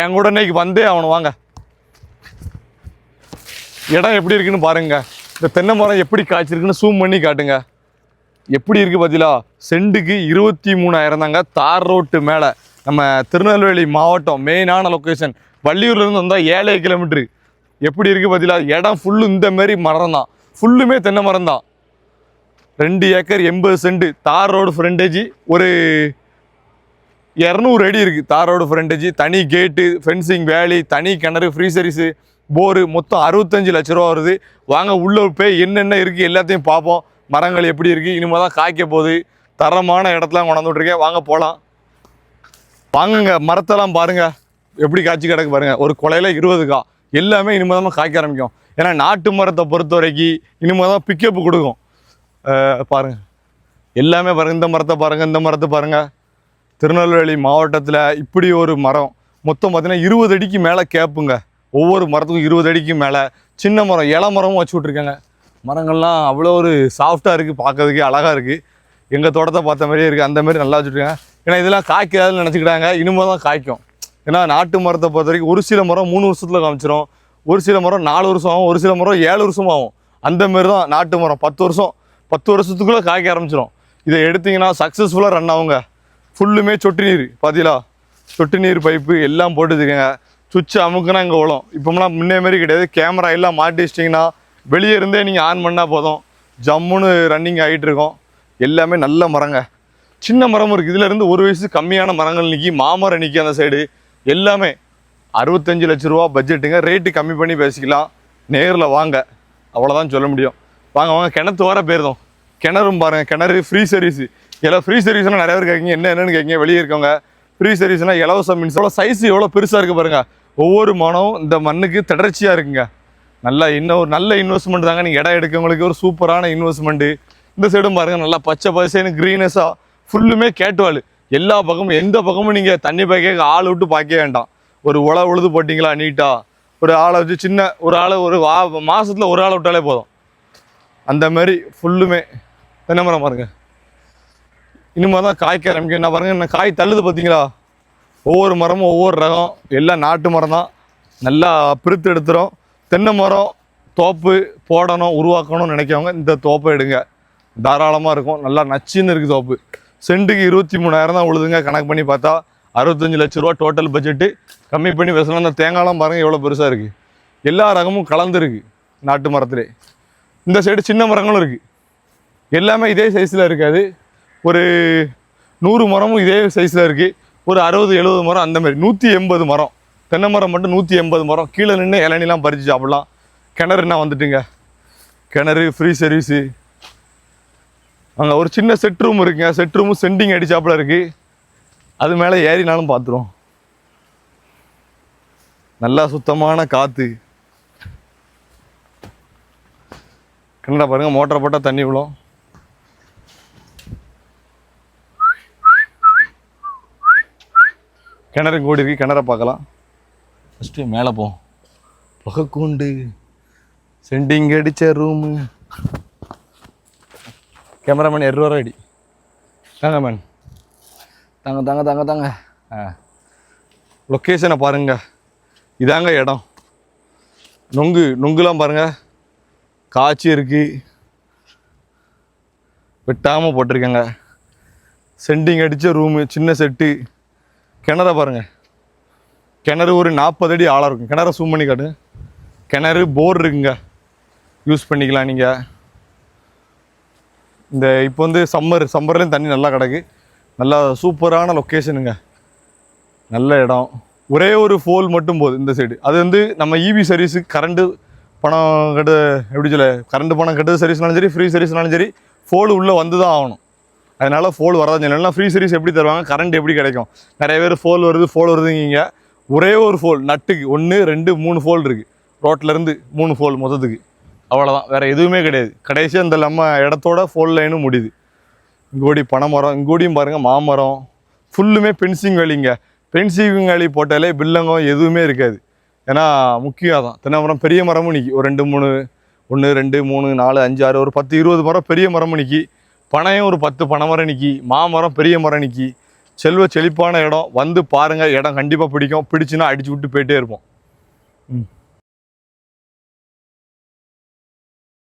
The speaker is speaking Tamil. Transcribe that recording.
என் கூட இன்னைக்கு வந்தே அவனை வாங்க. இடம் எப்படி இருக்குன்னு பாருங்க. இந்த தென்னை மரம் எப்படி காய்ச்சிருக்குன்னு ஜூம் பண்ணி காட்டுங்க. எப்படி இருக்குது பார்த்தீங்களா? சென்ட்டுக்கு 23,000 தாங்க. தார் ரோட்டு மேலே நம்ம திருநெல்வேலி மாவட்டம் மெயினான லொக்கேஷன். வள்ளியூர்லேருந்து வந்தால் 7 கிலோமீட்ரு. எப்படி இருக்குது பார்த்தீங்களா? இடம் ஃபுல்லு இந்த மாதிரி மரம் தான், ஃபுல்லுமே தென்னை மரம் தான். 2 ஏக்கர் 80 சென்ட். தார் ரோடு ஃப்ரண்டேஜ் ஒரு 200 அடி இருக்குது. தார் ரோடு ஃப்ரண்டேஜ், தனி கேட்டு, ஃபென்சிங், வேலி, தனி கிணறு, ஃப்ரீ சர்வீஸு, போரு, மொத்தம் 65 லட்ச ரூபா வருது. வாங்க உள்ளே போய் என்னென்ன இருக்குது எல்லாத்தையும் பார்ப்போம். மரங்கள் எப்படி இருக்குது, இனிமேல் தான் காய்க்க போகுது. தரமான இடத்துல கொண்டாந்து விட்ருக்கேன். வாங்க போகலாம். வாங்குங்க, மரத்தெல்லாம் பாருங்கள் எப்படி காய்ச்சி கிடக்கு பாருங்கள். ஒரு கொலையில் 20 கா. எல்லாமே இனிமேல் தான் காய்க்க ஆரம்பிக்கும். ஏன்னா நாட்டு மரத்தை பொறுத்த வரைக்கும் இனிமேல் தான் பிக்கப்பு கொடுக்கும். பாருங்கள் எல்லாமே பாருங்கள். இந்த மரத்தை பாருங்கள், இந்த மரத்தை பாருங்கள். திருநெல்வேலி மாவட்டத்தில் இப்படி ஒரு மரம் மொத்தம் பார்த்தீங்கன்னா 20 அடிக்கு மேலே கேப்புங்க. ஒவ்வொரு மரத்துக்கும் 20 அடிக்கு மேலே. சின்ன மரம், இலை மரமும் வச்சு விட்ருக்காங்க. மரங்கள்லாம் அவ்வளோ ஒரு சாஃப்டாக இருக்குது, பார்க்கறதுக்கே அழகாக இருக்குது. எங்கள் தோட்டத்தை பார்த்த மாதிரியே இருக்குது. அந்த மாதிரி நல்லா வச்சுருக்காங்க. ஏன்னா இதெல்லாம் காய்க்காதுன்னு நினச்சிக்கிட்டாங்க, இனிமேல் தான் காய்க்கும். ஏன்னா நாட்டு மரத்தை பொறுத்த வரைக்கும் ஒரு சில மரம் 3 வருஷத்தில் காமிச்சிடும், ஒரு சில மரம் 4 வருஷம் ஆகும், ஒரு சில மரம் 7 வருஷம் ஆகும். அந்த மாதிரி தான் நாட்டு மரம் 10 வருஷத்துக்குள்ளே காய்க்க ஆரம்பிச்சிடும். இதை எடுத்திங்கன்னா சக்ஸஸ்ஃபுல்லாக ரன் ஆகுங்க. ஃபுல்லுமே சொட்டு நீர் பார்த்தீங்களா? சொட்டு நீர் பைப்பு எல்லாம் போட்டுருக்கேங்க. சுவிட்ச் அமுக்குனா இங்கே விழும். இப்போம்லாம் முன்னே மாதிரி கிடையாது. கேமரா எல்லாம் மாட்டி வச்சிட்டிங்கன்னா வெளியே இருந்தே நீங்கள் ஆன் பண்ணால் போதும், ஜம்முன்னு ரன்னிங் ஆகிட்டு இருக்கோம். எல்லாமே நல்ல மரங்க. சின்ன மரமும் இருக்குது. இதிலேருந்து 1 வயசு கம்மியான மரங்கள் நிற்கி, மாமரம் நிற்கி. அந்த சைடு எல்லாமே 65 லட்ச ரூபா பட்ஜெட்டுங்க. ரேட்டு கம்மி பண்ணி பேசிக்கலாம். நேரில் வாங்க, அவ்வளோதான் சொல்ல முடியும். வாங்க வாங்க. கிணத்து வர போயிருந்தோம். கிணறும் பாருங்கள். கிணறு ஃப்ரீ சர்வீஸு. எல்லாம் ஃப்ரீ சர்வீஸ்னால் நிறைய பேர் கேட்குங்க, என்னென்னு கேட்குங்க. வெளியே இருக்கவங்க ஃப்ரீ சர்வீஸ்னால் இலவச மின்சாரம். சைஸ் எவ்வளோ பெருசாக இருக்குது பாருங்கள். ஒவ்வொரு மரமும் இந்த மண்ணுக்கு தொடர்ச்சியாக இருக்குங்க. நல்லா இன்னும் ஒரு நல்ல இன்வெஸ்ட்மெண்ட் தாங்க. நீங்கள் இடம் எடுக்கவங்களுக்கு ஒரு சூப்பரான இன்வெஸ்ட்மெண்ட்டு. இந்த சைடும் பாருங்கள், நல்லா பச்சை பசேன்னு க்ரீனஸாக ஃபுல்லுமே கேட்டுவாள். எல்லா பக்கமும் எந்த பக்கமும் நீங்கள் தண்ணி பாய்க்க ஆள் விட்டு பார்க்க வேண்டாம். ஒரு உழுது போட்டிங்களா நீட்டாக, ஒரு ஆளை வச்சு சின்ன ஒரு ஆளை ஒரு மாதத்தில் ஒரு ஆளை விட்டாலே போதும். அந்த மாதிரி ஃபுல்லுமே தென்னை மரம் பாருங்கள். இனிமேல் தான் காய்க்க ஆரம்பிக்கும். என்ன பாருங்கள், என்ன காய் தள்ளுது பார்த்தீங்களா? ஒவ்வொரு மரமும் ஒவ்வொரு ரகம். எல்லாம் நாட்டு மரம் தான். நல்லா பிரித்து எடுத்துரும். தென்னை மரம் தோப்பு போடணும், உருவாக்கணும்னு நினைக்கிறவங்க இந்த தோப்பை எடுங்க. தாராளமாக இருக்கும். நல்லா நச்சுன்னு இருக்குது தோப்பு. சென்ட்டுக்கு 23,000 தான் உழுதுங்க. கணக்கு பண்ணி பார்த்தா 65 லட்ச ரூபா டோட்டல் பட்ஜெட்டு. கம்மி பண்ணி பேசலாம். அந்த தேங்காய்லாம் பாருங்கள் எவ்வளோ பெருசாக இருக்குது. எல்லா ரகமும் கலந்துருக்கு நாட்டு மரத்திலே. இந்த சைடு சின்ன மரங்களும் இருக்குது. எல்லாமே இதே சைஸில் இருக்காது. ஒரு 100 மரமும் இதே சைஸில் இருக்குது. ஒரு 60-70 மரம் அந்த மாதிரி. 180 மரம். தென்னை மரம் மட்டும் 180 மரம். கீழே நின்று இளநிலாம் பறித்து சாப்பிட்லாம். கிணறுனா வந்துட்டுங்க. கிணறு, ஃப்ரீ சர்வீஸு. அங்கே ஒரு சின்ன செட் ரூம் இருக்குங்க. செட் ரூமும் சென்டிங் அடிச்சாப்பில் இருக்குது. அது மேலே ஏறினாலும் பார்த்துரும். நல்லா சுத்தமான காற்று. கிணற பாருங்கள், மோட்டரை போட்டால் தண்ணி விழும். கிணறு கூடி இருக்கு. கிணற பார்க்கலாம். ஃபஸ்ட்டு மேலே போவோம். புகைக்கூண்டு, சென்டிங் அடித்த ரூமு. கேமராமேன் 2 ரூபா அடி தாங்க மேன். தாங்க தாங்க தாங்க தாங்க. லொக்கேஷனை பாருங்க. இதாங்க இடம். நொங்குலாம் பாருங்கள் காய்ச்சி இருக்குது. வெட்டாமல் போட்டிருக்கேங்க. சென்டிங் அடித்த ரூமு, சின்ன செட்டு. கிணற பாருங்கள். கிணறு ஒரு 40 அடி ஆழம் இருக்கும். கிணற சூம் பண்ணி காட்டு. கிணறு போர் இருக்குங்க, யூஸ் பண்ணிக்கலாம் நீங்கள். இந்த இப்போ வந்து சம்மர்லேயும் தண்ணி நல்லா கிடக்கு. நல்லா சூப்பரான லொக்கேஷனுங்க. நல்ல இடம். ஒரே ஒரு ஃபோல் மட்டும் போகுது இந்த சைடு. அது வந்து நம்ம இபி சர்வீஸுக்கு கரண்ட்டு பணம் கட்டு, எப்படி சொல்ல, கரண்ட் பணம் கட்டுறது சர்வீஸ்னாலும் சரி, ஃப்ரீ சர்வீஸ்னாலும் சரி, ஃபோல் உள்ளே வந்து தான் ஆகணும். அதனால் ஃபோல் வரதான் சொல்லலாம். ஃப்ரீ சர்வீஸ் எப்படி தருவாங்க, கரண்ட் எப்படி கிடைக்கும்? நிறைய பேர் ஃபோல் வருதுங்க. ஒரே ஒரு ஃபோல் நட்டுக்கு 1 2 3 ஃபோல் இருக்குது. ரோட்டிலேருந்து 3 ஃபோல் மொத்தத்துக்கு. அவ்வளோதான், வேறு எதுவுமே கிடையாது. கடைசியாக இந்த நம்ம இடத்தோட ஃபோல் லைனும் முடியுது. இங்கோடி பனைமரம், இங்கோடியும் பாருங்கள் மாமரம். ஃபுல்லுமே பென்சிங் வேலிங்க. பென்சிங் வேலி போட்டாலே பில்லங்கம் எதுவுமே இருக்காது. ஏன்னா முக்கியம் தான். தென்னை மரம் பெரிய மரமும் நிற்கி. ஒரு 2 3 1 2 3 4 5 6 ஒரு 10 20 மரம் பெரிய மரமும் நிற்கி. பனையும் ஒரு 10 பனை மரம் நிற்கி. மாமரம் பெரிய மரம் நிற்கி. செல்வ செழிப்பான இடம். வந்து பாருங்கள், இடம் கண்டிப்பாக பிடிக்கும். பிடிச்சுன்னா அடிச்சு விட்டு போயிட்டே இருப்போம்.